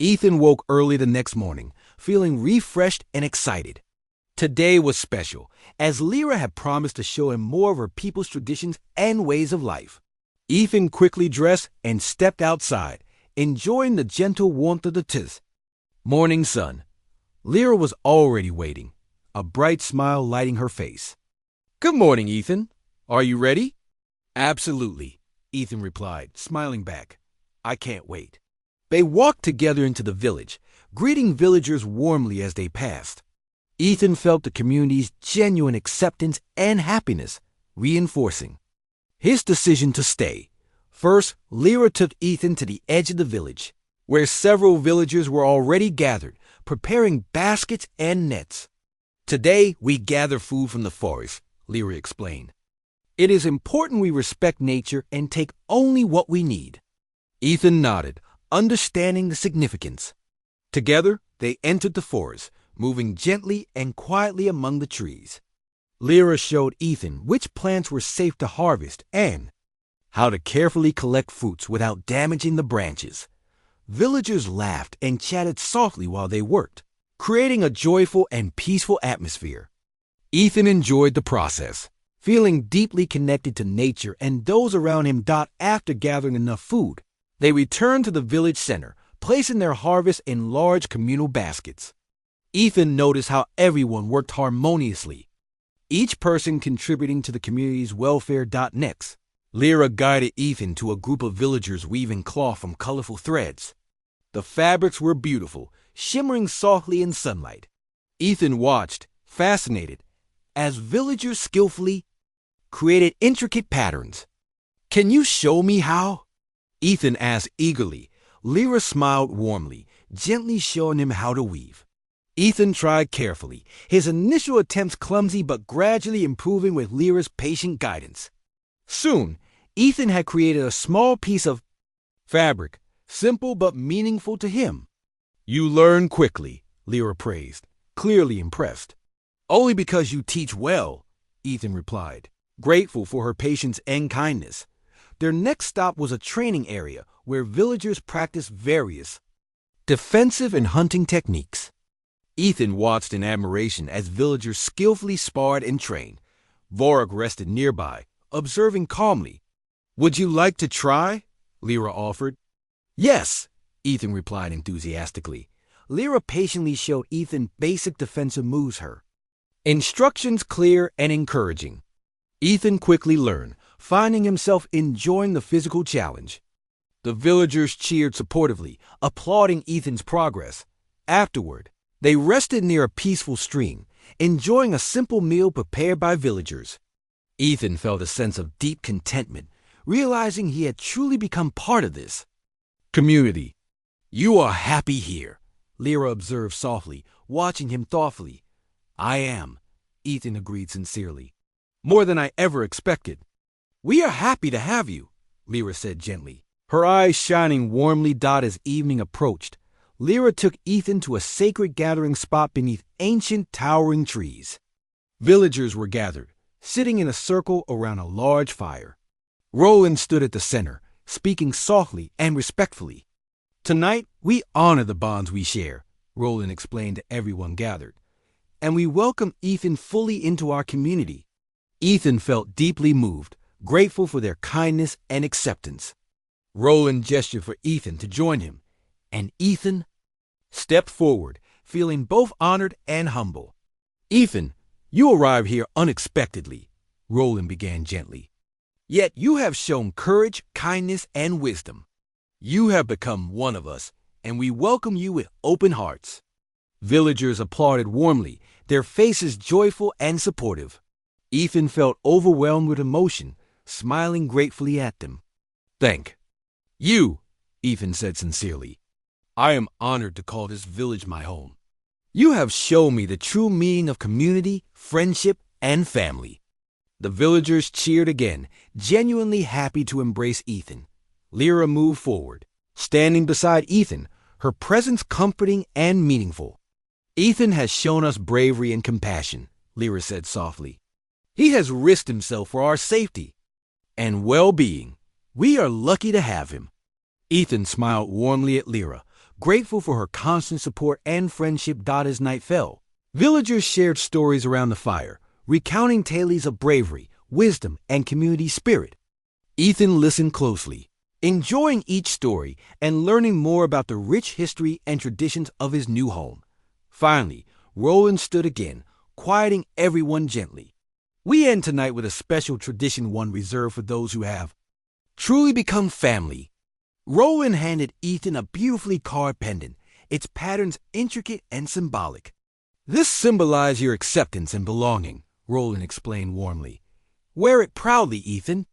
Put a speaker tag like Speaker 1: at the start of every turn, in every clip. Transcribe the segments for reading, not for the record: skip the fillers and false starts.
Speaker 1: Ethan woke early the next morning, feeling refreshed and excited. Today was special, as Lyra had promised to show him more of her people's traditions and ways of life. Ethan quickly dressed and stepped outside, enjoying the gentle warmth of the morning sun. Lyra was already waiting, a bright smile lighting her face. "Good morning, Ethan. Are you ready?" "Absolutely," Ethan replied, smiling back. "I can't wait." They walked together into the village, greeting villagers warmly as they passed. Ethan felt the community's genuine acceptance and happiness, reinforcing his decision to stay. First, Lyra took Ethan to the edge of the village, where several villagers were already gathered, preparing baskets and nets. "Today, we gather food from the forest," Lyra explained. "It is important we respect nature and take only what we need." Ethan nodded, understanding the significance. Together, they entered the forest, moving gently and quietly among the trees. Lyra showed Ethan which plants were safe to harvest and how to carefully collect fruits without damaging the branches. Villagers laughed and chatted softly while they worked, creating a joyful and peaceful atmosphere. Ethan enjoyed the process, feeling deeply connected to nature and those around him. After gathering enough food, they returned to the village center, placing their harvest in large communal baskets. Ethan noticed how everyone worked harmoniously, each person contributing to the community's welfare. Next, Lyra guided Ethan to a group of villagers weaving cloth from colorful threads. The fabrics were beautiful, shimmering softly in sunlight. Ethan watched, fascinated, as villagers skillfully created intricate patterns. "Can you show me how?" Ethan asked eagerly. Lyra smiled warmly, gently showing him how to weave. Ethan tried carefully, his initial attempts clumsy but gradually improving with Lyra's patient guidance. Soon, Ethan had created a small piece of fabric, simple but meaningful to him. "You learn quickly," Lyra praised, clearly impressed. "Only because you teach well," Ethan replied, grateful for her patience and kindness. Their next stop was a training area where villagers practiced various defensive and hunting techniques. Ethan watched in admiration as villagers skillfully sparred and trained. Vorak rested nearby, observing calmly. "Would you like to try?" Lyra offered. "Yes," Ethan replied enthusiastically. Lyra patiently showed Ethan basic defensive moves, her instructions clear and encouraging. Ethan quickly learned, finding himself enjoying the physical challenge. The villagers cheered supportively, applauding Ethan's progress. Afterward, they rested near a peaceful stream, enjoying a simple meal prepared by villagers. Ethan felt a sense of deep contentment, realizing he had truly become part of this community. "You are happy here," Lyra observed softly, watching him thoughtfully. "I am," Ethan agreed sincerely. "More than I ever expected." "We are happy to have you," Lyra said gently, her eyes shining warmly. As evening approached, Lyra took Ethan to a sacred gathering spot beneath ancient towering trees. Villagers were gathered, sitting in a circle around a large fire. Roland stood at the center, speaking softly and respectfully. "Tonight, we honor the bonds we share," Roland explained to everyone gathered, "and we welcome Ethan fully into our community." Ethan felt deeply moved, grateful for their kindness and acceptance. Roland gestured for Ethan to join him, and Ethan stepped forward, feeling both honored and humble. "Ethan, you arrived here unexpectedly," Roland began gently. "Yet you have shown courage, kindness, and wisdom. You have become one of us, and we welcome you with open hearts." Villagers applauded warmly, their faces joyful and supportive. Ethan felt overwhelmed with emotion, smiling gratefully at them. "Thank you," Ethan said sincerely. "I am honored to call this village my home. You have shown me the true meaning of community, friendship, and family." The villagers cheered again, genuinely happy to embrace Ethan. Lyra moved forward, standing beside Ethan, her presence comforting and meaningful. "Ethan has shown us bravery and compassion," Lyra said softly. "He has risked himself for our safety and well-being. We are lucky to have him." Ethan smiled warmly at Lyra, grateful for her constant support and friendship as night fell. Villagers shared stories around the fire, recounting tales of bravery, wisdom, and community spirit. Ethan listened closely, enjoying each story and learning more about the rich history and traditions of his new home. Finally, Roland stood again, quieting everyone gently. We end tonight with a special tradition one reserved for those who have truly become family. Roland handed Ethan a beautifully carved pendant, its patterns intricate and symbolic. This symbolizes your acceptance and belonging, Roland explained warmly. Wear it proudly, Ethan.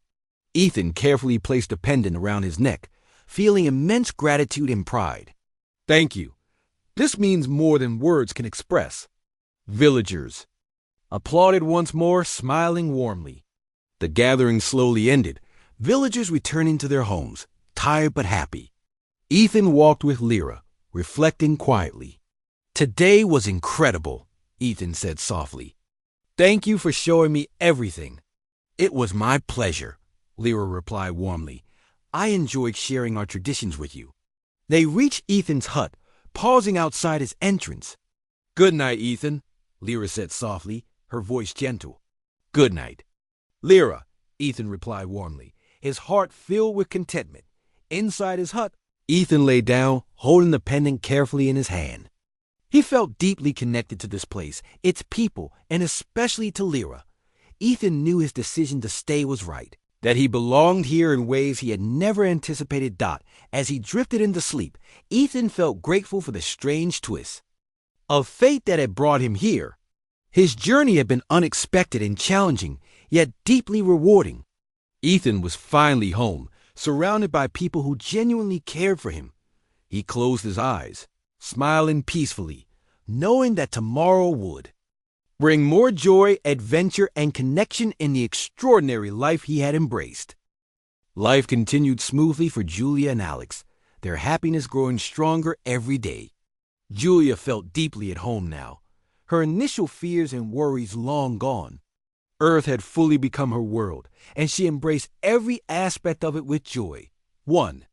Speaker 1: Ethan carefully placed the pendant around his neck, feeling immense gratitude and pride. Thank you. This means more than words can express. Villagers applauded once more, smiling warmly. The gathering slowly ended, villagers returning to their homes, tired but happy. Ethan walked with Lyra, reflecting quietly. Today was incredible, Ethan said softly. Thank you for showing me everything. It was my pleasure, Lyra replied warmly. I enjoyed sharing our traditions with you. They reached Ethan's hut, pausing outside his entrance. Good night, Ethan, Lyra said softly, her voice gentle. Good night. Lyra, Ethan replied warmly, his heart filled with contentment. Inside his hut, Ethan lay down, holding the pendant carefully in his hand. He felt deeply connected to this place, its people, and especially to Lyra. Ethan knew his decision to stay was right, that he belonged here in ways he had never anticipated. As he drifted into sleep, Ethan felt grateful for the strange twist of fate that had brought him here. His journey had been unexpected and challenging, yet deeply rewarding. Ethan was finally home, surrounded by people who genuinely cared for him. He closed his eyes, smiling peacefully, knowing that tomorrow would bring more joy, adventure, and connection in the extraordinary life he had embraced. Life continued smoothly for Julia and Alex, their happiness growing stronger every day. Julia felt deeply at home now, her initial fears and worries long gone. Earth had fully become her world, and she embraced every aspect of it with joy. One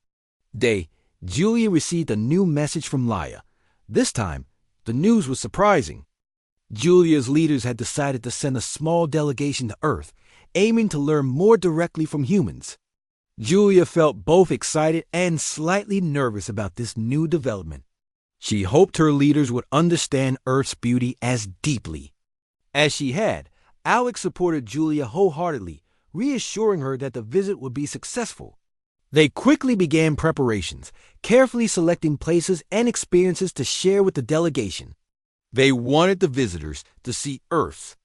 Speaker 1: day, Julia received a new message from Laya. This time, the news was surprising. Julia's leaders had decided to send a small delegation to Earth, aiming to learn more directly from humans. Julia felt both excited and slightly nervous about this new development. She hoped her leaders would understand Earth's beauty as deeply as she had. Alex supported Julia wholeheartedly, reassuring her that the visit would be successful. They quickly began preparations, carefully selecting places and experiences to share with the delegation. They wanted the visitors to see Earth's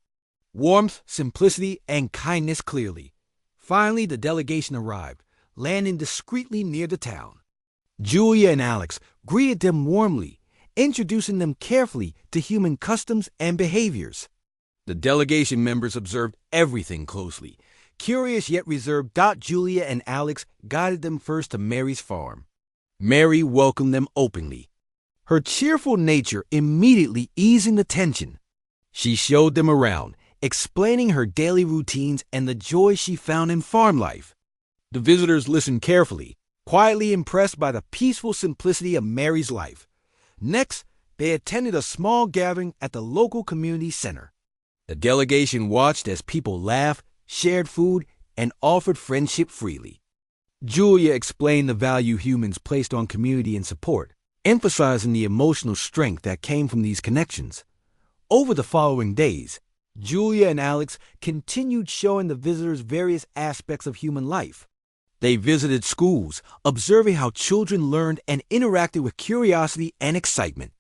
Speaker 1: warmth, simplicity, and kindness clearly. Finally, the delegation arrived, landing discreetly near the town. Julia and Alex greeted them warmly, introducing them carefully to human customs and behaviors. The delegation members observed everything closely, curious yet reserved. Julia and Alex guided them first to Mary's farm. Mary welcomed them openly, her cheerful nature immediately easing the tension. She showed them around, explaining her daily routines and the joy she found in farm life. The visitors listened carefully, quietly impressed by the peaceful simplicity of Mary's life. Next, they attended a small gathering at the local community center. The delegation watched as people laughed, shared food, and offered friendship freely. Julia explained the value humans placed on community and support, emphasizing the emotional strength that came from these connections. Over the following days, Julia and Alex continued showing the visitors various aspects of human life. They visited schools, observing how children learned and interacted with curiosity and excitement.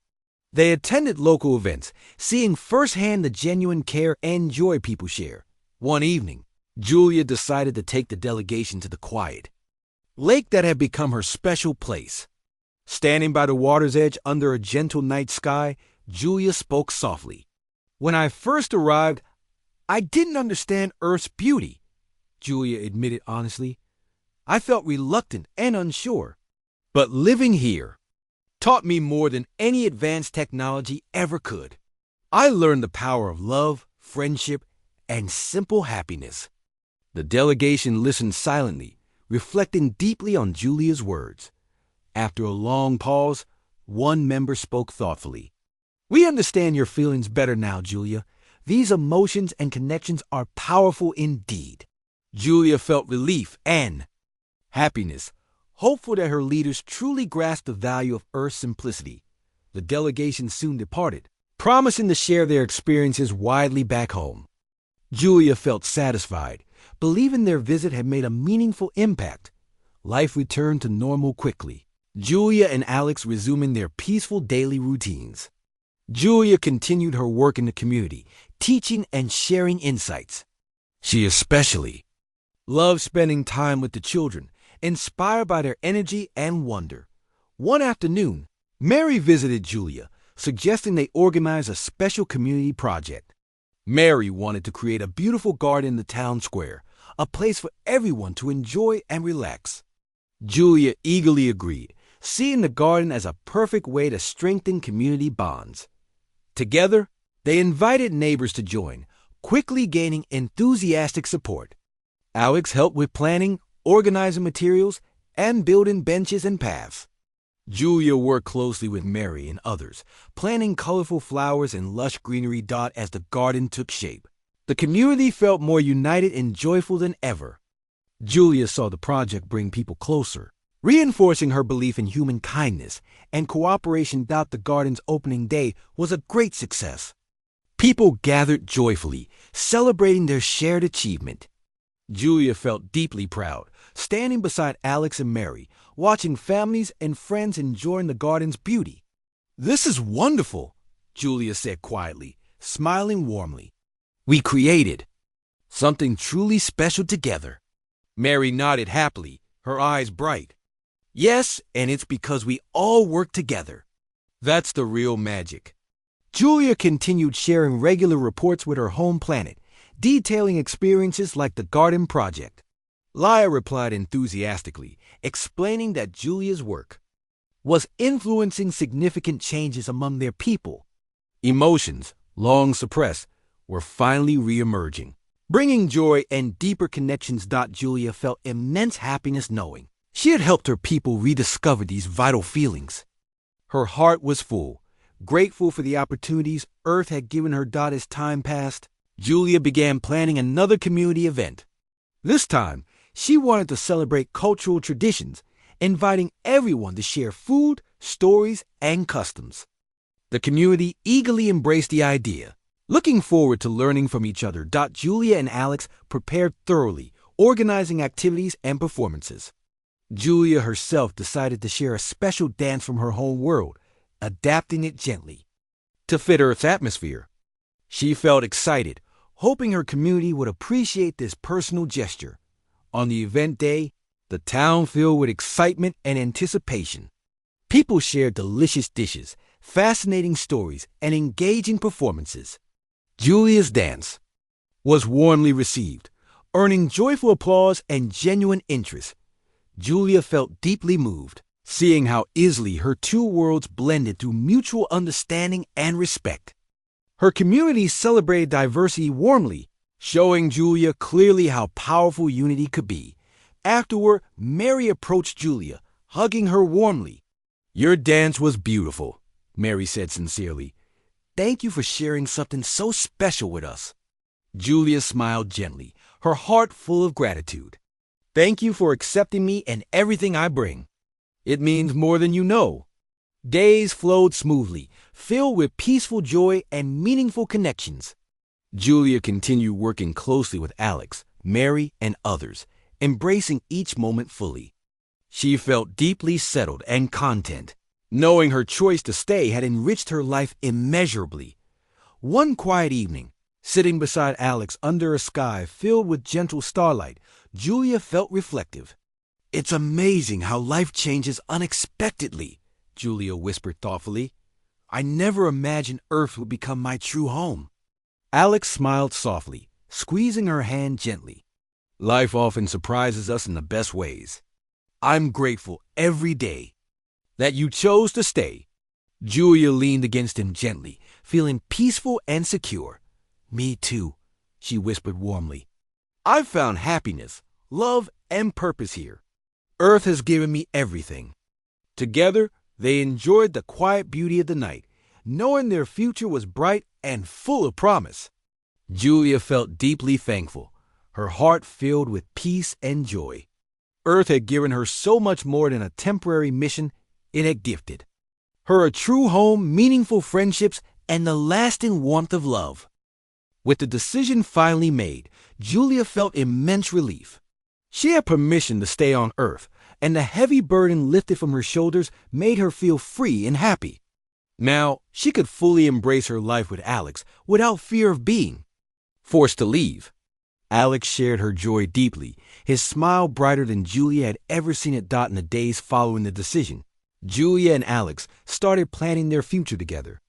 Speaker 1: They attended local events, seeing firsthand the genuine care and joy people share. One evening, Julia decided to take the delegation to the quiet lake that had become her special place. Standing by the water's edge under a gentle night sky, Julia spoke softly. When I first arrived, I didn't understand Earth's beauty, Julia admitted honestly. I felt reluctant and unsure. But living here taught me more than any advanced technology ever could. I learned the power of love, friendship, and simple happiness. The delegation listened silently, reflecting deeply on Julia's words. After a long pause, One member spoke thoughtfully. We understand your feelings better now, Julia. These emotions and connections are powerful indeed. Julia felt relief and happiness, hopeful that her leaders truly grasped the value of Earth's simplicity. The delegation soon departed, promising to share their experiences widely back home. Julia felt satisfied, believing their visit had made a meaningful impact. Life returned to normal quickly, Julia and Alex resuming their peaceful daily routines. Julia continued her work in the community, teaching and sharing insights. She especially loved spending time with the children, inspired by their energy and wonder. One afternoon, Mary visited Julia, suggesting they organize a special community project. Mary wanted to create a beautiful garden in the town square, a place for everyone to enjoy and relax. Julia eagerly agreed, seeing the garden as a perfect way to strengthen community bonds. Together, they invited neighbors to join, quickly gaining enthusiastic support. Alex helped with planning, organizing materials, and building benches and paths. Julia worked closely with Mary and others, planting colorful flowers and lush greenery as the garden took shape. The community felt more united and joyful than ever. Julia saw the project bring people closer, reinforcing her belief in human kindness and cooperation. The garden's opening day was a great success. People gathered joyfully, celebrating their shared achievement. Julia felt deeply proud, standing beside Alex and Mary, watching families and friends enjoying the garden's beauty. "This is wonderful," Julia said quietly, smiling warmly. "We created something truly special together." Mary nodded happily, her eyes bright. "Yes, and it's because we all work together. That's the real magic." Julia continued sharing regular reports with her home planet, detailing experiences like the garden project. Laia replied enthusiastically, explaining that Julia's work was influencing significant changes among their people. Emotions, long suppressed, were finally re-emerging, bringing joy and deeper connections. Julia felt immense happiness knowing she had helped her people rediscover these vital feelings. Her heart was full, grateful for the opportunities Earth had given her. As time passed, Julia began planning another community event. This time, she wanted to celebrate cultural traditions, inviting everyone to share food, stories, and customs. The community eagerly embraced the idea, looking forward to learning from each other. Julia and Alex prepared thoroughly, organizing activities and performances. Julia herself decided to share a special dance from her home world, adapting it gently to fit Earth's atmosphere. She felt excited, hoping her community would appreciate this personal gesture. On the event day, the town filled with excitement and anticipation. People shared delicious dishes, fascinating stories, and engaging performances. Julia's dance was warmly received, earning joyful applause and genuine interest. Julia felt deeply moved, seeing how easily her two worlds blended through mutual understanding and respect. Her community celebrated diversity warmly, showing Julia clearly how powerful unity could be. Afterward, Mary approached Julia, hugging her warmly. "Your dance was beautiful," Mary said sincerely. "Thank you for sharing something so special with us." Julia smiled gently, her heart full of gratitude. "Thank you for accepting me and everything I bring. It means more than you know." Days flowed smoothly, filled with peaceful joy and meaningful connections. Julia continued working closely with Alex, Mary, and others, embracing each moment fully. She felt deeply settled and content, knowing her choice to stay had enriched her life immeasurably. One quiet evening, sitting beside Alex under a sky filled with gentle starlight, Julia felt reflective. "It's amazing how life changes unexpectedly," Julia whispered thoughtfully. "I never imagined Earth would become my true home." Alex smiled softly, squeezing her hand gently. "Life often surprises us in the best ways. I'm grateful every day that you chose to stay." Julia leaned against him gently, feeling peaceful and secure. "Me too," she whispered warmly. "I've found happiness, love, and purpose here. Earth has given me everything. Together, They enjoyed the quiet beauty of the night, knowing their future was bright and full of promise. Julia felt deeply thankful, her heart filled with peace and joy. Earth had given her so much more than a temporary mission it had gifted. Her a true home, meaningful friendships, and the lasting warmth of love. With the decision finally made, Julia felt immense relief. She had permission to stay on Earth, and the heavy burden lifted from her shoulders made her feel free and happy. Now, she could fully embrace her life with Alex without fear of being forced to leave. Alex shared her joy deeply, his smile brighter than Julia had ever seen it dot in the days following the decision. Julia and Alex started planning their future together.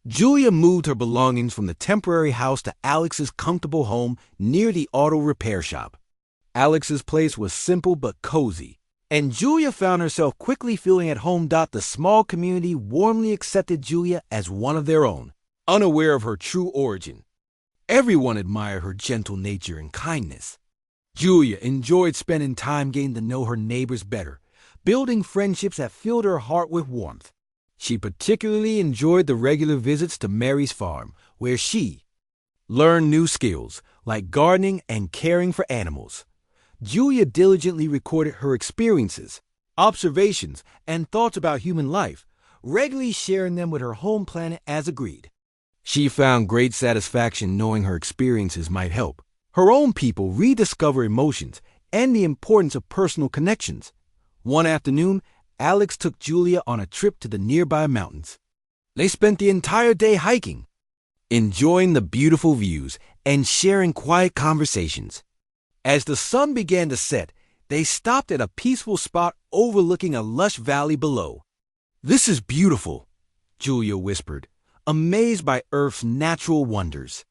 Speaker 1: Julia moved her belongings from the temporary house to Alex's comfortable home near the auto repair shop. Alex's place was simple but cozy, and Julia found herself quickly feeling at home. The small community warmly accepted Julia as one of their own, unaware of her true origin. Everyone admired her gentle nature and kindness. Julia enjoyed spending time getting to know her neighbors better, building friendships that filled her heart with warmth. She particularly enjoyed the regular visits to Mary's farm, where she learned new skills like gardening and caring for animals. Julia diligently recorded her experiences, observations, and thoughts about human life, regularly sharing them with her home planet as agreed. She found great satisfaction knowing her experiences might help her own people rediscover emotions and the importance of personal connections. One afternoon, Alex took Julia on a trip to the nearby mountains. They spent the entire day hiking, enjoying the beautiful views and sharing quiet conversations. As the sun began to set, they stopped at a peaceful spot overlooking a lush valley below. "This is beautiful," Julia whispered, amazed by Earth's natural wonders.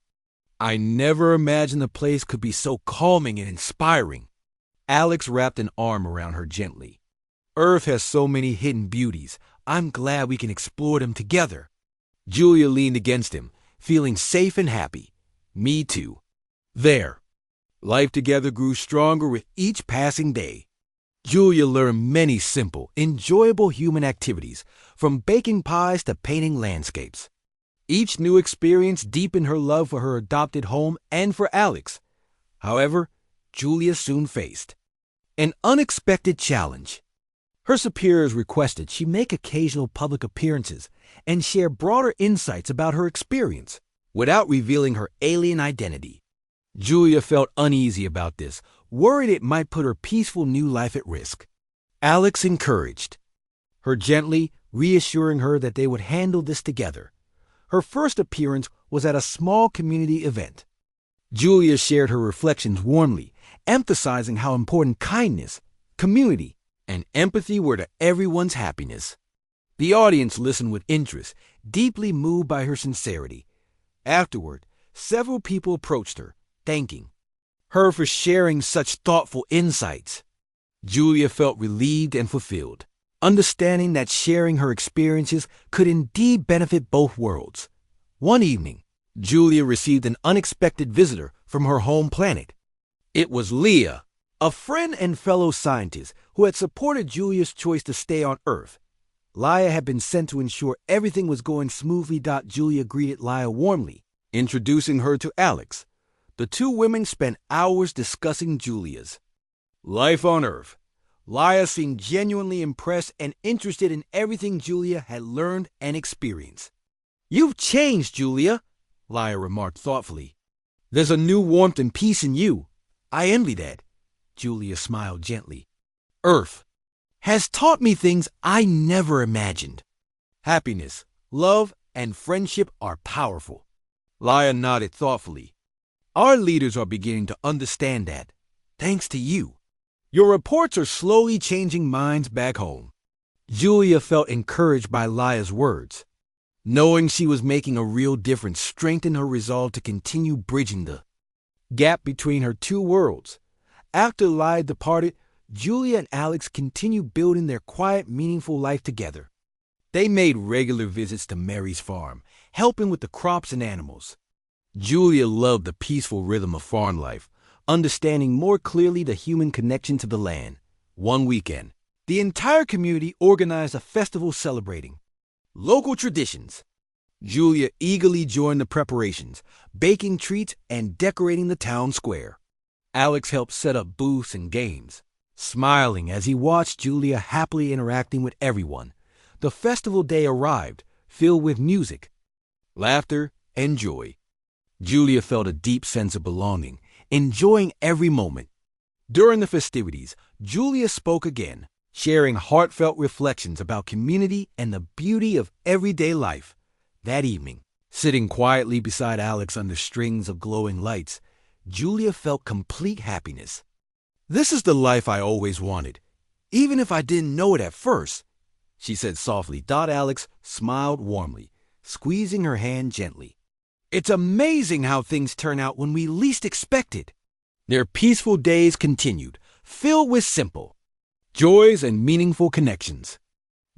Speaker 1: "I never imagined the place could be so calming and inspiring." Alex wrapped an arm around her gently. "Earth has so many hidden beauties. I'm glad we can explore them together." Julia leaned against him, feeling safe and happy. "Me too." There, life together grew stronger with each passing day. Julia learned many simple, enjoyable human activities, from baking pies to painting landscapes. Each new experience deepened her love for her adopted home and for Alex. However, Julia soon faced an unexpected challenge. Her superiors requested she make occasional public appearances and share broader insights about her experience without revealing her alien identity. Julia felt uneasy about this, worried it might put her peaceful new life at risk. Alex encouraged her gently, reassuring her that they would handle this together. Her first appearance was at a small community event. Julia shared her reflections warmly, emphasizing how important kindness, community, and empathy were to everyone's happiness. The audience listened with interest, deeply moved by her sincerity. Afterward, several people approached her, thanking her for sharing such thoughtful insights. Julia felt relieved and fulfilled, understanding that sharing her experiences could indeed benefit both worlds. One evening, Julia received an unexpected visitor from her home planet. It was Leah, a friend and fellow scientist who had supported Julia's choice to stay on Earth. Leah had been sent to ensure everything was going smoothly. Julia greeted Leah warmly, introducing her to Alex. The two women spent hours discussing Julia's life on Earth. Leah seemed genuinely impressed and interested in everything Julia had learned and experienced. "You've changed, Julia," Leah remarked thoughtfully. "There's a new warmth and peace in you. I envy that." Julia smiled gently. "Earth has taught me things I never imagined. Happiness, love, and friendship are powerful." Leah nodded thoughtfully. "Our leaders are beginning to understand that, thanks to you. Your reports are slowly changing minds back home." Julia felt encouraged by Leah's words. Knowing she was making a real difference strengthened her resolve to continue bridging the gap between her two worlds. After Leah departed, Julia and Alex continued building their quiet, meaningful life together. They made regular visits to Mary's farm, helping with the crops and animals. Julia loved the peaceful rhythm of farm life, understanding more clearly the human connection to the land. One weekend, The entire community organized a festival celebrating local traditions. Julia eagerly joined the preparations, baking treats and decorating the town square. Alex helped set up booths and games, smiling as he watched Julia happily interacting with everyone. The festival day arrived, filled with music, laughter, and joy. Julia felt a deep sense of belonging, enjoying every moment. During the festivities, Julia spoke again, sharing heartfelt reflections about community and the beauty of everyday life. That evening, sitting quietly beside Alex under strings of glowing lights, Julia felt complete happiness. "This is the life I always wanted, even if I didn't know it at first," she said softly. Alex smiled warmly, squeezing her hand gently. "It's amazing how things turn out when we least expect it." Their peaceful days continued, filled with simple joys and meaningful connections.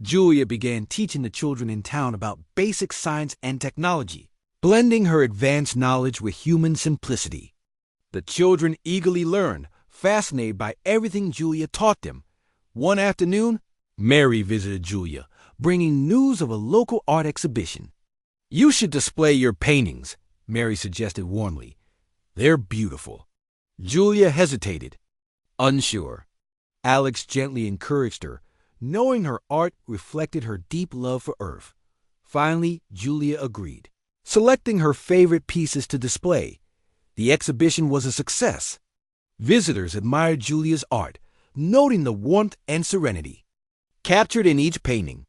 Speaker 1: Julia began teaching the children in town about basic science and technology, blending her advanced knowledge with human simplicity. The children eagerly learned, fascinated by everything Julia taught them. One afternoon, Mary visited Julia, bringing news of a local art exhibition. "You should display your paintings," Mary suggested warmly. "They're beautiful." Julia hesitated, unsure. Alex gently encouraged her, knowing her art reflected her deep love for Earth. Finally, Julia agreed, selecting her favorite pieces to display. The exhibition was a success. Visitors admired Julia's art, noting the warmth and serenity captured in each painting.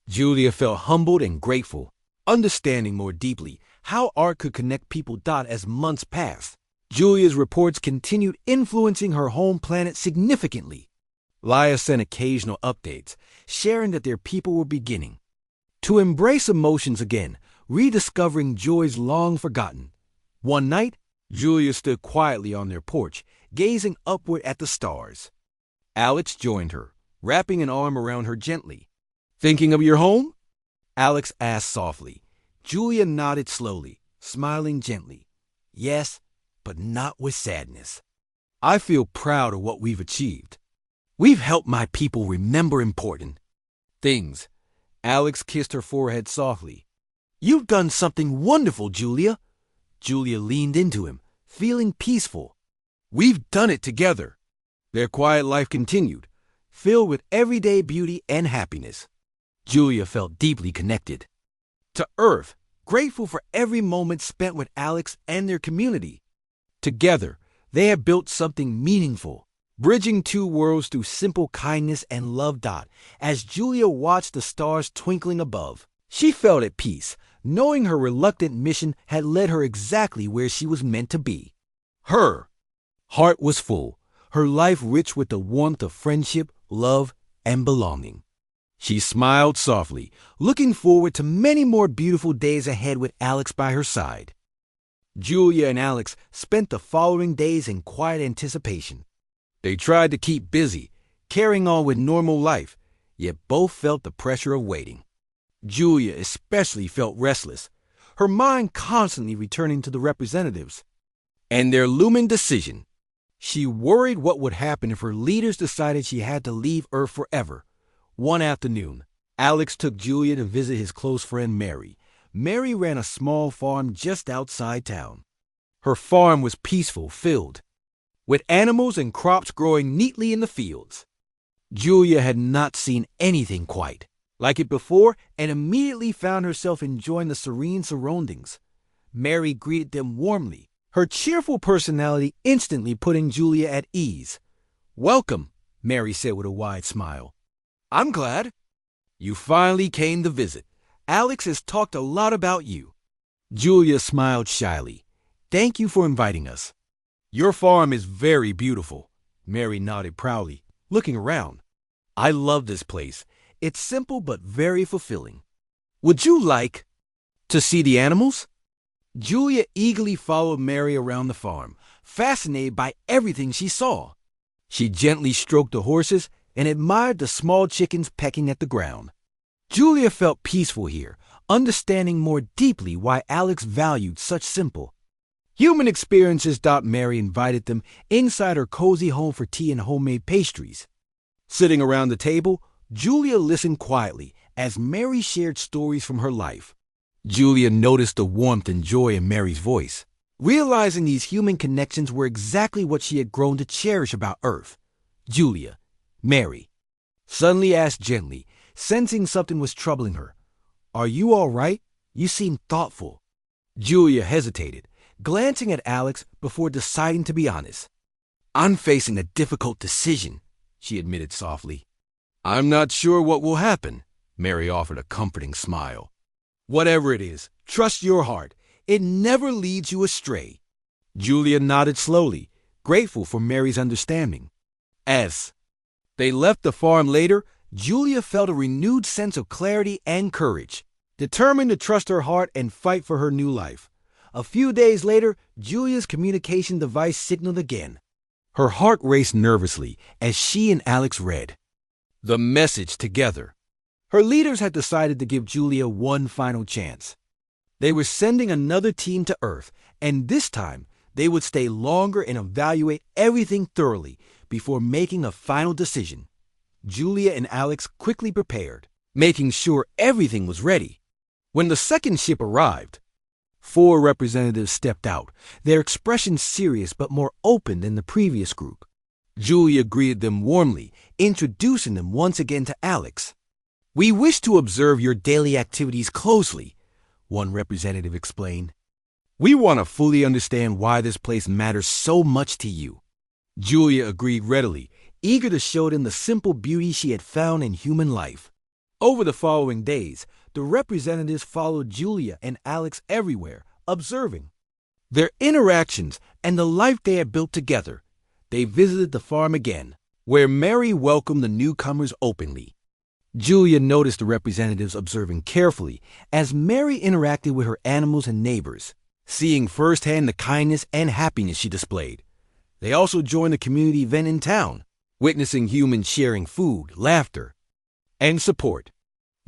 Speaker 1: Julia felt humbled and grateful, understanding more deeply how art could connect people. As months passed, Julia's reports continued influencing her home planet significantly. Laia sent occasional updates, sharing that their people were beginning to embrace emotions again, rediscovering joys long forgotten. One night, Julia stood quietly on their porch, gazing upward at the stars. Alex joined her, wrapping an arm around her gently. "Thinking of your home?" Alex asked softly. Julia nodded slowly, smiling gently. "Yes, but not with sadness. I feel proud of what we've achieved. We've helped my people remember important things." Alex kissed her forehead softly. "You've done something wonderful, Julia." Julia leaned into him, feeling peaceful. "We've done it together." Their quiet life continued, filled with everyday beauty and happiness. Julia felt deeply connected to Earth, grateful for every moment spent with Alex and their community. Together, they had built something meaningful, bridging two worlds through simple kindness and love. As Julia watched the stars twinkling above, she felt at peace, knowing her reluctant mission had led her exactly where she was meant to be. Her heart was full, her life rich with the warmth of friendship, love, and belonging. She smiled softly, looking forward to many more beautiful days ahead with Alex by her side. Julia and Alex spent the following days in quiet anticipation. They tried to keep busy, carrying on with normal life, yet both felt the pressure of waiting. Julia especially felt restless, her mind constantly returning to the representatives and their looming decision. She worried what would happen if her leaders decided she had to leave Earth forever. One afternoon, Alex took Julia to visit his close friend Mary. Mary ran a small farm just outside town. Her farm was peaceful, filled with animals and crops growing neatly in the fields. Julia had not seen anything quite like it before and immediately found herself enjoying the serene surroundings. Mary greeted them warmly, her cheerful personality instantly putting Julia at ease. "Welcome," Mary said with a wide smile. "I'm glad you finally came to visit. Alex has talked a lot about you." Julia smiled shyly. "Thank you for inviting us." "Your farm is very beautiful," Mary nodded proudly, looking around. "I love this place. It's simple but very fulfilling. Would you like to see the animals?" Julia eagerly followed Mary around the farm, fascinated by everything she saw. She gently stroked the horses and admired the small chickens pecking at the ground. Julia felt peaceful here, understanding more deeply why Alex valued such simple human experiences. Mary invited them inside her cozy home for tea and homemade pastries. Sitting around the table, Julia listened quietly as Mary shared stories from her life. Julia noticed the warmth and joy in Mary's voice, realizing these human connections were exactly what she had grown to cherish about Earth. Julia, Mary, suddenly asked gently, sensing something was troubling her. "Are you all right? You seem thoughtful." Julia hesitated, glancing at Alex before deciding to be honest. "I'm facing a difficult decision," she admitted softly. "I'm not sure what will happen," Mary offered a comforting smile. "Whatever it is, trust your heart. It never leads you astray." Julia nodded slowly, grateful for Mary's understanding. As they left the farm later, Julia felt a renewed sense of clarity and courage, determined to trust her heart and fight for her new life. A few days later, Julia's communication device signaled again. Her heart raced nervously as she and Alex read the message together. Her leaders had decided to give Julia one final chance. They were sending another team to Earth, and this time they would stay longer and evaluate everything thoroughly before making a final decision. Julia and Alex quickly prepared, making sure everything was ready. When the second ship arrived, 4 representatives stepped out, their expressions serious but more open than the previous group. Julia greeted them warmly, introducing them once again to Alex. "We wish to observe your daily activities closely," one representative explained. "We want to fully understand why this place matters so much to you." Julia agreed readily, eager to show them the simple beauty she had found in human life. Over the following days, the representatives followed Julia and Alex everywhere, observing their interactions and the life they had built together. They visited the farm again, where Mary welcomed the newcomers openly. Julia noticed the representatives observing carefully as Mary interacted with her animals and neighbors, seeing firsthand the kindness and happiness she displayed. They also joined the community event in town, witnessing humans sharing food, laughter, and support.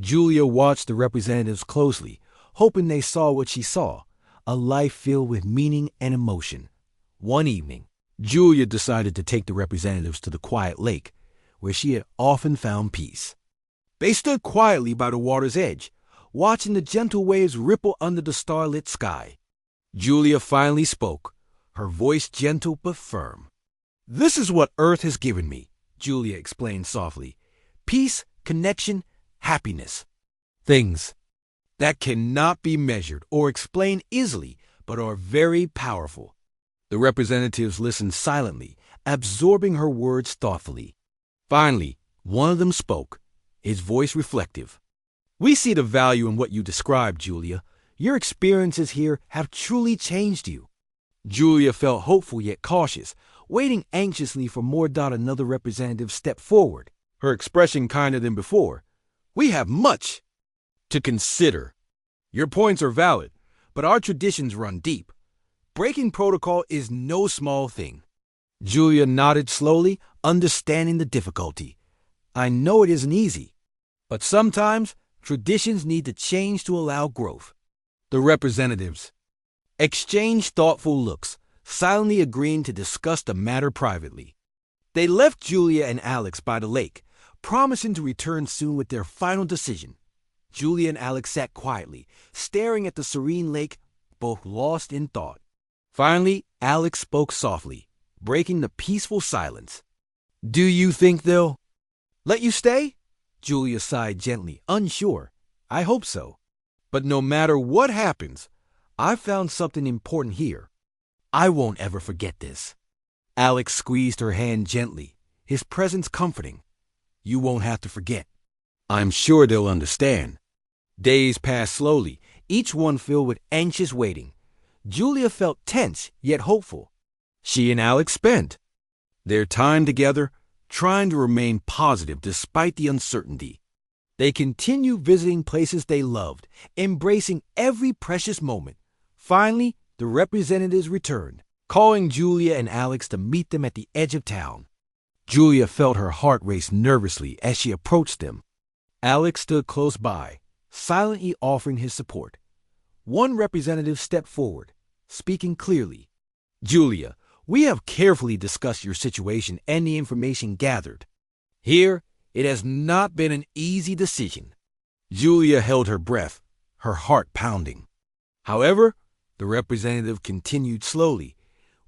Speaker 1: Julia watched the representatives closely, hoping they saw what she saw, a life filled with meaning and emotion. One evening, Julia decided to take the representatives to the quiet lake, where she had often found peace. They stood quietly by the water's edge, watching the gentle waves ripple under the starlit sky. Julia finally spoke, her voice gentle but firm. "This is what Earth has given me," Julia explained softly. "Peace, connection, happiness. Things that cannot be measured or explained easily, but are very powerful." The representatives listened silently, absorbing her words thoughtfully. Finally, one of them spoke, his voice reflective. "We see the value in what you described, Julia. Your experiences here have truly changed you." Julia felt hopeful yet cautious, waiting anxiously for more. Another representative stepped forward, her expression kinder than before. "We have much to consider. Your points are valid, but our traditions run deep. Breaking protocol is no small thing." Julia nodded slowly, understanding the difficulty. "I know it isn't easy, but sometimes traditions need to change to allow growth." The representatives exchanged thoughtful looks, silently agreeing to discuss the matter privately. They left Julia and Alex by the lake, promising to return soon with their final decision. Julia and Alex sat quietly, staring at the serene lake, both lost in thought. Finally, Alex spoke softly, breaking the peaceful silence. "Do you think they'll let you stay?" Julia sighed gently, unsure. "I hope so. But no matter what happens, I've found something important here. I won't ever forget this." Alex squeezed her hand gently, his presence comforting. "You won't have to forget. I'm sure they'll understand." Days passed slowly, each one filled with anxious waiting. Julia felt tense yet hopeful. She and Alex spent their time together, trying to remain positive despite the uncertainty. They continued visiting places they loved, embracing every precious moment. Finally, the representatives returned, calling Julia and Alex to meet them at the edge of town. Julia felt her heart race nervously as she approached them. Alex stood close by, silently offering his support. One representative stepped forward, speaking clearly. "Julia, we have carefully discussed your situation and the information gathered. Here, it has not been an easy decision. Julia held her breath, her heart pounding. However, the representative continued slowly,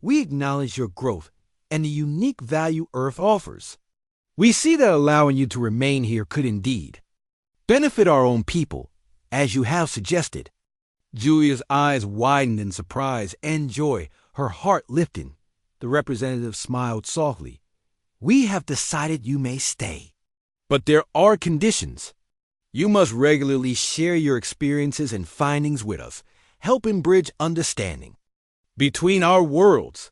Speaker 1: we acknowledge your growth and the unique value Earth offers. We see that allowing you to remain here could indeed benefit our own people, as you have suggested. Julia's eyes widened in surprise and joy, her heart lifting. The representative smiled softly. We have decided you may stay. But there are conditions. You must regularly share your experiences and findings with us, helping bridge understanding between our worlds.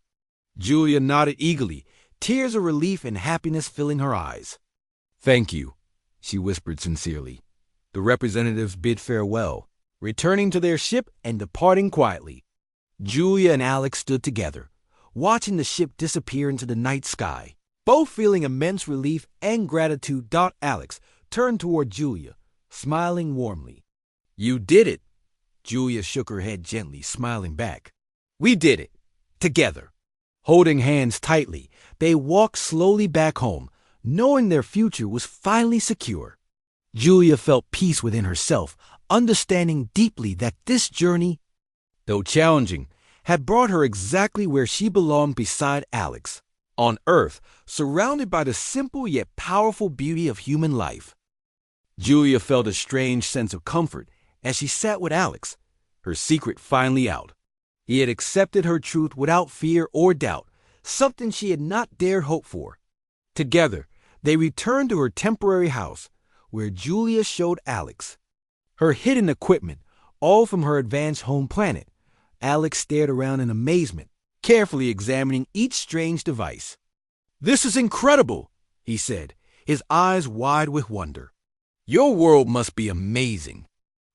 Speaker 1: Julia nodded eagerly, tears of relief and happiness filling her eyes. Thank you, she whispered sincerely. The representatives bid farewell, returning to their ship and departing quietly. Julia and Alex stood together, watching the ship disappear into the night sky. Both feeling immense relief and gratitude, Alex turned toward Julia, smiling warmly. You did it. Julia shook her head gently, smiling back. We did it. Together. Holding hands tightly, they walked slowly back home, knowing their future was finally secure. Julia felt peace within herself, understanding deeply that this journey, though challenging, had brought her exactly where she belonged beside Alex, on Earth, surrounded by the simple yet powerful beauty of human life. Julia felt a strange sense of comfort as she sat with Alex, her secret finally out. He had accepted her truth without fear or doubt, something she had not dared hope for. Together, they returned to her temporary house, where Julia showed Alex her hidden equipment, all from her advanced home planet. Alex stared around in amazement, carefully examining each strange device. This is incredible, he said, his eyes wide with wonder. Your world must be amazing.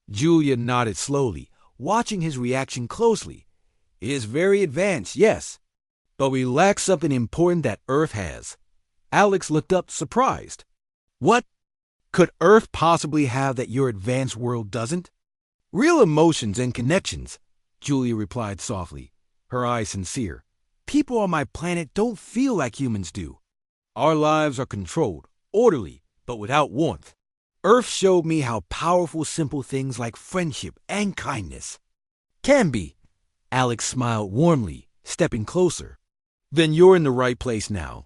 Speaker 1: Julia nodded slowly, watching his reaction closely. It is very advanced, yes, but we lack something important that Earth has. Alex looked up, surprised. What could Earth possibly have that your advanced world doesn't? Real emotions and connections, Julia replied softly, her eyes sincere. People on my planet don't feel like humans do. Our lives are controlled, orderly, but without warmth. Earth showed me how powerful simple things like friendship and kindness can be. Alex smiled warmly, stepping closer. Then you're in the right place now.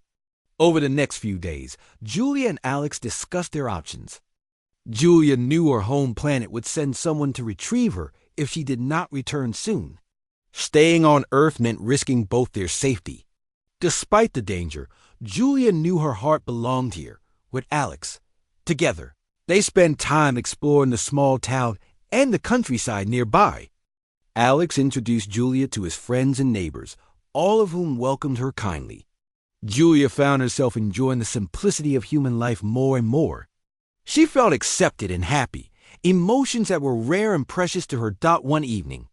Speaker 1: Over the next few days, Julia and Alex discussed their options. Julia knew her home planet would send someone to retrieve her if she did not return soon. Staying on Earth meant risking both their safety. Despite the danger, Julia knew her heart belonged here, with Alex. Together, they spent time exploring the small town and the countryside nearby. Alex introduced Julia to his friends and neighbors, all of whom welcomed her kindly. Julia found herself enjoying the simplicity of human life more and more. She felt accepted and happy, emotions that were rare and precious to her. One evening,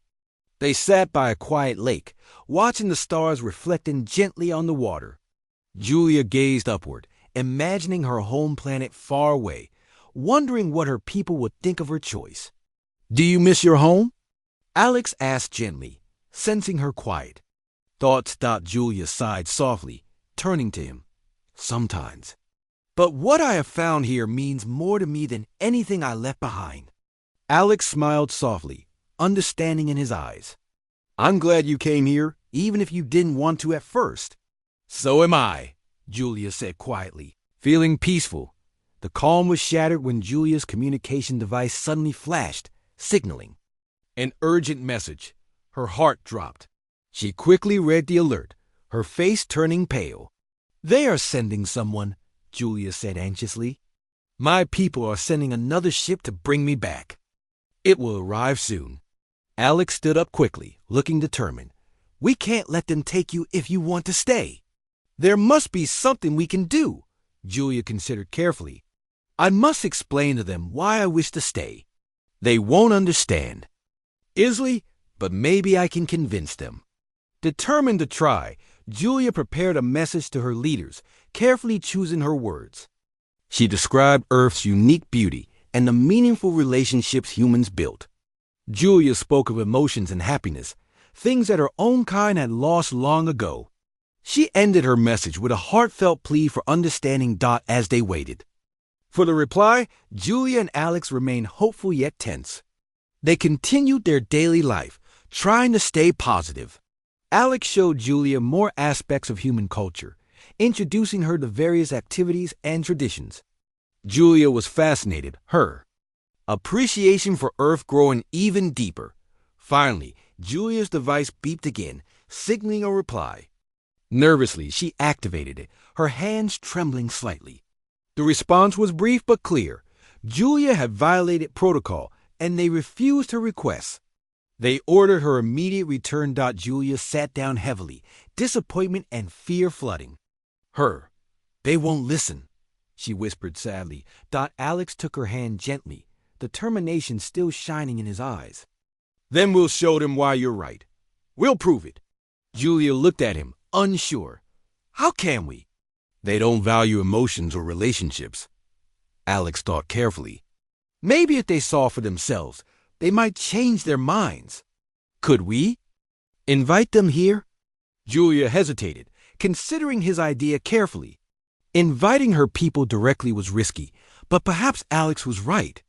Speaker 1: they sat by a quiet lake, watching the stars reflecting gently on the water. Julia gazed upward, imagining her home planet far away, wondering what her people would think of her choice. Do you miss your home? Alex asked gently, sensing her quiet. Thoughts. Julia sighed softly, turning to him. Sometimes. But what I have found here means more to me than anything I left behind. Alex smiled softly, understanding in his eyes. I'm glad you came here, even if you didn't want to at first. So am I, Julia said quietly, feeling peaceful. The calm was shattered when Julia's communication device suddenly flashed, signaling an urgent message. Her heart dropped. She quickly read the alert, her face turning pale. They are sending someone, Julia said anxiously. My people are sending another ship to bring me back. It will arrive soon. Alex stood up quickly, looking determined. We can't let them take you if you want to stay. There must be something we can do, Julia considered carefully. I must explain to them why I wish to stay. They won't understand. Easily, but maybe I can convince them. Determined to try, Julia prepared a message to her leaders, carefully choosing her words. She described Earth's unique beauty and the meaningful relationships humans built. Julia spoke of emotions and happiness, things that her own kind had lost long ago. She ended her message with a heartfelt plea for understanding. As they waited for the reply, Julia and Alex remained hopeful yet tense. They continued their daily life, trying to stay positive. Alex showed Julia more aspects of human culture, introducing her to various activities and traditions. Julia was fascinated, her appreciation for Earth growing even deeper. Finally, Julia's device beeped again, signaling a reply. Nervously, she activated it, her hands trembling slightly. The response was brief but clear. Julia had violated protocol, and they refused her request. They ordered her immediate return. Julia sat down heavily, disappointment and fear flooding her. They won't listen, she whispered sadly. Alex took her hand gently, determination still shining in his eyes. Then we'll show them why you're right. We'll prove it. Julia looked at him, unsure. How can we? They don't value emotions or relationships. Alex thought carefully. Maybe if they saw for themselves, they might change their minds. Could we invite them here? Julia hesitated, considering his idea carefully. Inviting her people directly was risky, but perhaps Alex was right.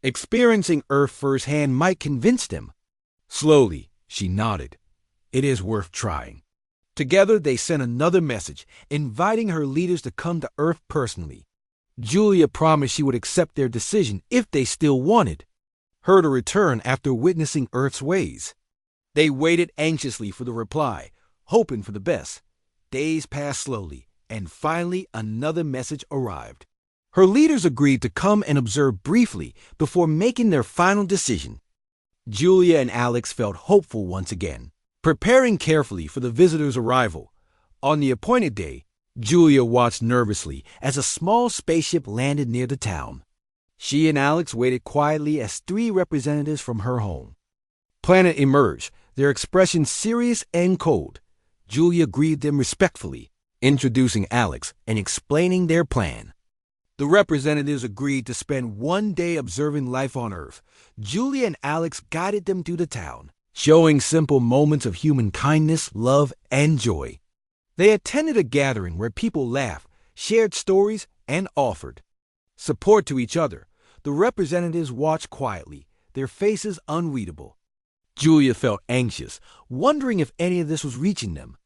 Speaker 1: Experiencing Earth firsthand might convince them. Slowly, she nodded. It is worth trying. Together, they sent another message, inviting her leaders to come to Earth personally. Julia promised she would accept their decision if they still wanted her to return after witnessing Earth's ways. They waited anxiously for the reply, hoping for the best. Days passed slowly, and finally another message arrived. Her leaders agreed to come and observe briefly before making their final decision. Julia and Alex felt hopeful once again, preparing carefully for the visitors' arrival. On the appointed day, Julia watched nervously as a small spaceship landed near the town. She and Alex waited quietly as 3 representatives from her home planet emerged, their expressions serious and cold. Julia greeted them respectfully, introducing Alex and explaining their plan. The representatives agreed to spend 1 day observing life on Earth. Julia and Alex guided them through the town, showing simple moments of human kindness, love, and joy. They attended a gathering where people laughed, shared stories, and offered support to each other. The representatives watched quietly, their faces unreadable. Julia felt anxious, wondering if any of this was reaching them.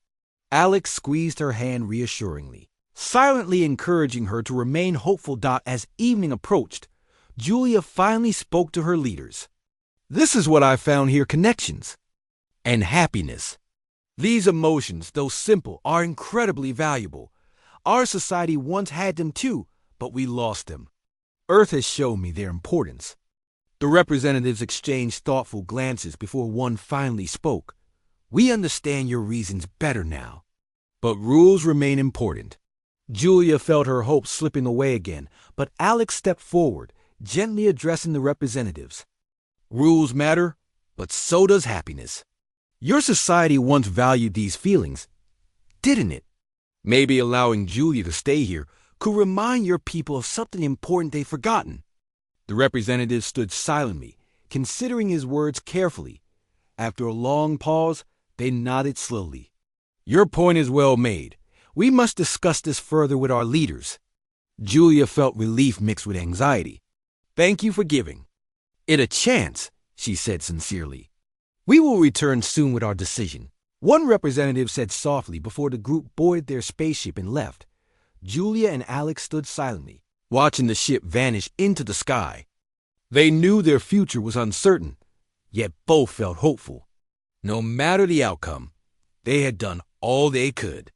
Speaker 1: Alex squeezed her hand reassuringly, silently encouraging her to remain hopeful. As evening approached, Julia finally spoke to her leaders. This is what I found here: connections and happiness. These emotions, though simple, are incredibly valuable. Our society once had them too, but we lost them. Earth has shown me their importance. The representatives exchanged thoughtful glances before one finally spoke. We understand your reasons better now, but rules remain important. Julia felt her hopes slipping away again, but Alex stepped forward, gently addressing the representatives. Rules matter, but so does happiness. Your society once valued these feelings, didn't it? Maybe allowing Julia to stay here could remind your people of something important they've forgotten. The representative stood silently, considering his words carefully. After a long pause, they nodded slowly. Your point is well made. We must discuss this further with our leaders. Julia felt relief mixed with anxiety. Thank you for giving it a chance, she said sincerely. We will return soon with our decision, one representative said softly before the group boarded their spaceship and left. Julia and Alex stood silently, watching the ship vanish into the sky. They knew their future was uncertain, yet both felt hopeful. No matter the outcome, they had done all they could.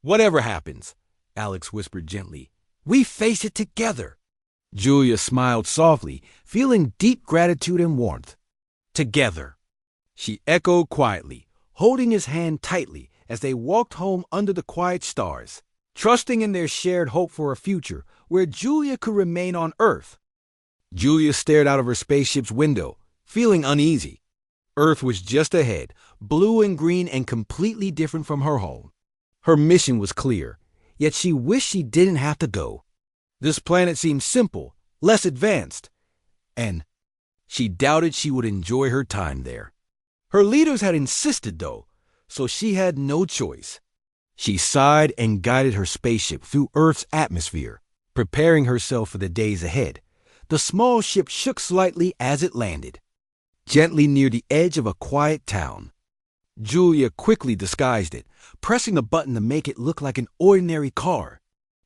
Speaker 1: Whatever happens, Alex whispered gently, we face it together. Julia smiled softly, feeling deep gratitude and warmth. Together, she echoed quietly, holding his hand tightly as they walked home under the quiet stars, trusting in their shared hope for a future where Julia could remain on Earth. Julia stared out of her spaceship's window, feeling uneasy. Earth was just ahead, blue and green and completely different from her home. Her mission was clear, yet she wished she didn't have to go. This planet seemed simple, less advanced, and she doubted she would enjoy her time there. Her leaders had insisted, though, so she had no choice. She sighed and guided her spaceship through Earth's atmosphere, preparing herself for the days ahead. The small ship shook slightly as it landed, gently near the edge of a quiet town. Julia quickly disguised it, pressing a button to make it look like an ordinary car.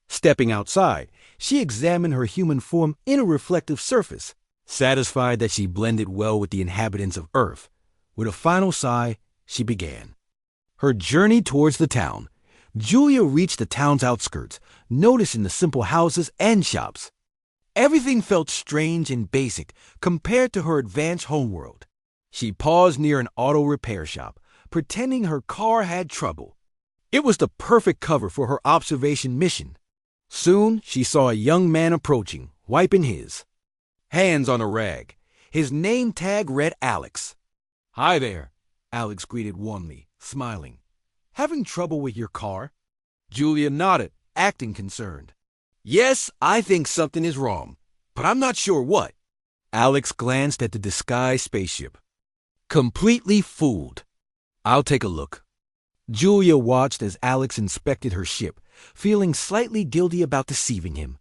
Speaker 1: Stepping outside, she examined her human form in a reflective surface, satisfied that she blended well with the inhabitants of Earth. With a final sigh, she began her journey towards the town. Julia reached the town's outskirts, noticing the simple houses and shops. Everything felt strange and basic compared to her advanced homeworld. She paused near an auto repair shop, pretending her car had trouble. It was the perfect cover for her observation mission. Soon, she saw a young man approaching, wiping his hands on a rag. His name tag read Alex. "Hi there," Alex greeted warmly, smiling. "Having trouble with your car?" Julia nodded, acting concerned. "Yes, I think something is wrong, but I'm not sure what." Alex glanced at the disguised spaceship, completely fooled. "I'll take a look." Julia watched as Alex inspected her ship, feeling slightly guilty about deceiving him.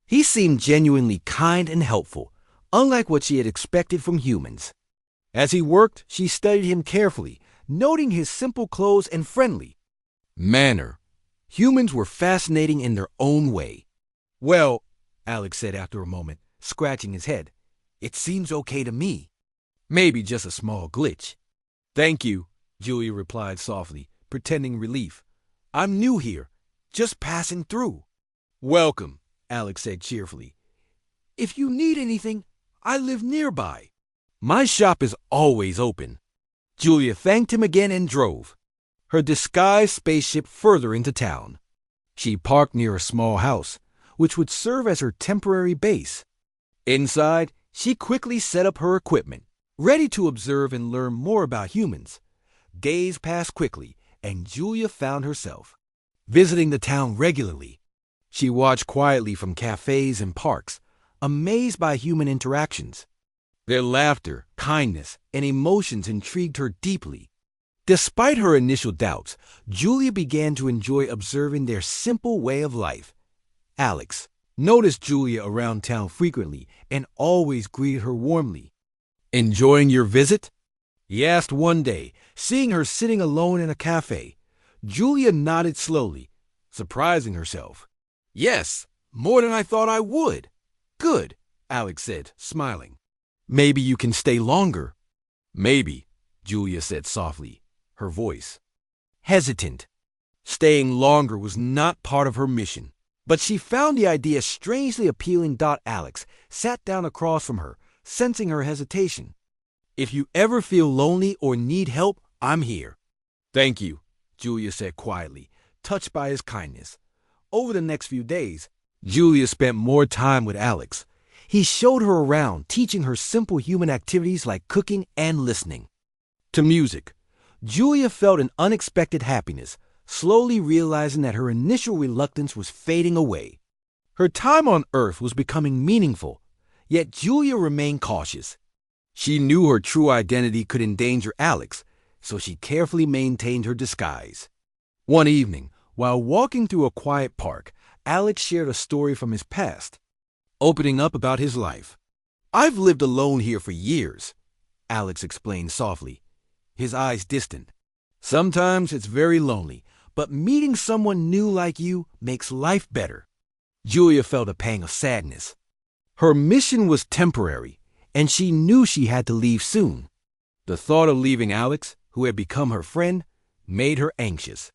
Speaker 1: He seemed genuinely kind and helpful, unlike what she had expected from humans. As he worked, she studied him carefully, noting his simple clothes and friendly manner. Humans were fascinating in their own way. "Well," Alex said after a moment, scratching his head, "it seems okay to me. Maybe just a small glitch." "Thank you," Julia replied softly, pretending relief. "I'm new here, just passing through." "Welcome," Alex said cheerfully. "If you need anything, I live nearby. My shop is always open." Julia thanked him again and drove her disguised spaceship further into town. She parked near a small house, which would serve as her temporary base. Inside, she quickly set up her equipment, ready to observe and learn more about humans. Days passed quickly, and Julia found herself visiting the town regularly. She watched quietly from cafes and parks, amazed by human interactions. Their laughter, kindness, and emotions intrigued her deeply. Despite her initial doubts, Julia began to enjoy observing their simple way of life. Alex noticed Julia around town frequently and always greeted her warmly. "Enjoying your visit?" he asked one day, seeing her sitting alone in a cafe. Julia nodded slowly, surprising herself. "Yes, more than I thought I would." "Good," Alex said, smiling. "Maybe you can stay longer." "Maybe," Julia said softly, her voice hesitant. Staying longer was not part of her mission, but she found the idea strangely appealing. Alex sat down across from her, sensing her hesitation. "If you ever feel lonely or need help, I'm here." "Thank you," Julia said quietly, touched by his kindness. Over the next few days, Julia spent more time with Alex. He showed her around, teaching her simple human activities like cooking and listening to music. Julia felt an unexpected happiness, slowly realizing that her initial reluctance was fading away. Her time on Earth was becoming meaningful, yet Julia remained cautious. She knew her true identity could endanger Alex, so she carefully maintained her disguise. One evening, while walking through a quiet park, Alex shared a story from his past, opening up about his life. "I've lived alone here for years," Alex explained softly, his eyes distant. "Sometimes it's very lonely, but meeting someone new like you makes life better." Julia felt a pang of sadness. Her mission was temporary, and she knew she had to leave soon. The thought of leaving Alex, who had become her friend, made her anxious.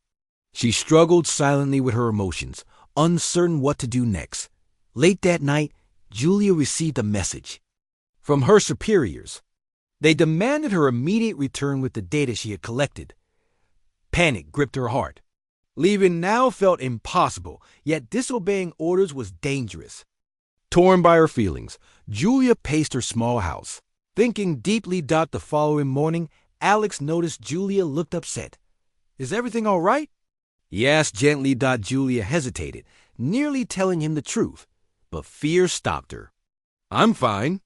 Speaker 1: She struggled silently with her emotions, uncertain what to do next. Late that night, Julia received a message from her superiors. They demanded her immediate return with the data she had collected. Panic gripped her heart. Leaving now felt impossible, yet disobeying orders was dangerous. Torn by her feelings, Julia paced her small house. Thinking deeply. The following morning, Alex noticed Julia looked upset. "Is everything all right?" he asked gently. Julia hesitated, nearly telling him the truth, but fear stopped her. "I'm fine,"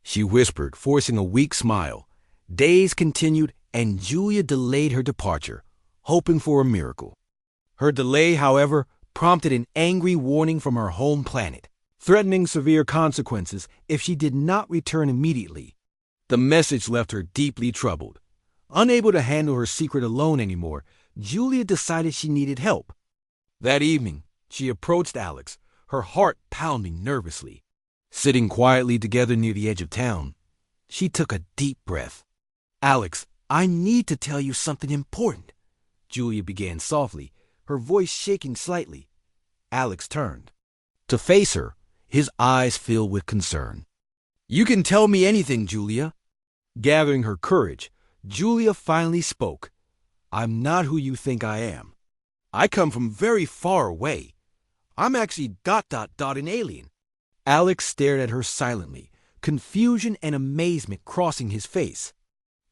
Speaker 1: she whispered, forcing a weak smile. Days continued, and Julia delayed her departure, hoping for a miracle. Her delay, however, prompted an angry warning from her home planet, threatening severe consequences if she did not return immediately. The message left her deeply troubled. Unable to handle her secret alone anymore, Julia decided she needed help. That evening, she approached Alex, her heart pounding nervously. Sitting quietly together near the edge of town, she took a deep breath. "Alex, I need to tell you something important," Julia began softly, her voice shaking slightly. Alex turned. To face her, his eyes filled with concern. "You can tell me anything, Julia." Gathering her courage, Julia finally spoke. "I'm not who you think I am. I come from very far away. I'm actually ... an alien." Alex stared at her silently, confusion and amazement crossing his face.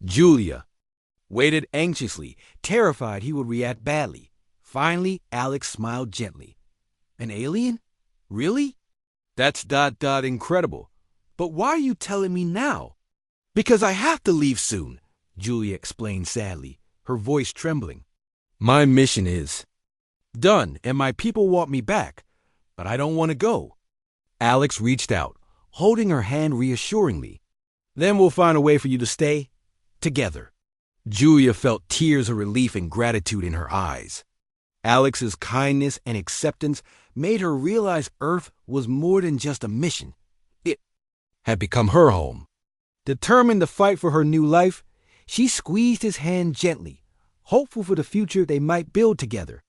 Speaker 1: Julia waited anxiously, terrified he would react badly. Finally, Alex smiled gently. "An alien? Really? That's ... incredible. But why are you telling me now?" "Because I have to leave soon," Julia explained sadly, her voice trembling. "My mission is done, and my people want me back, but I don't want to go." Alex reached out, holding her hand reassuringly. "Then we'll find a way for you to stay together." Julia felt tears of relief and gratitude in her eyes. Alex's kindness and acceptance made her realize Earth was more than just a mission. It had become her home. Determined to fight for her new life, she squeezed his hand gently, hopeful for the future they might build together.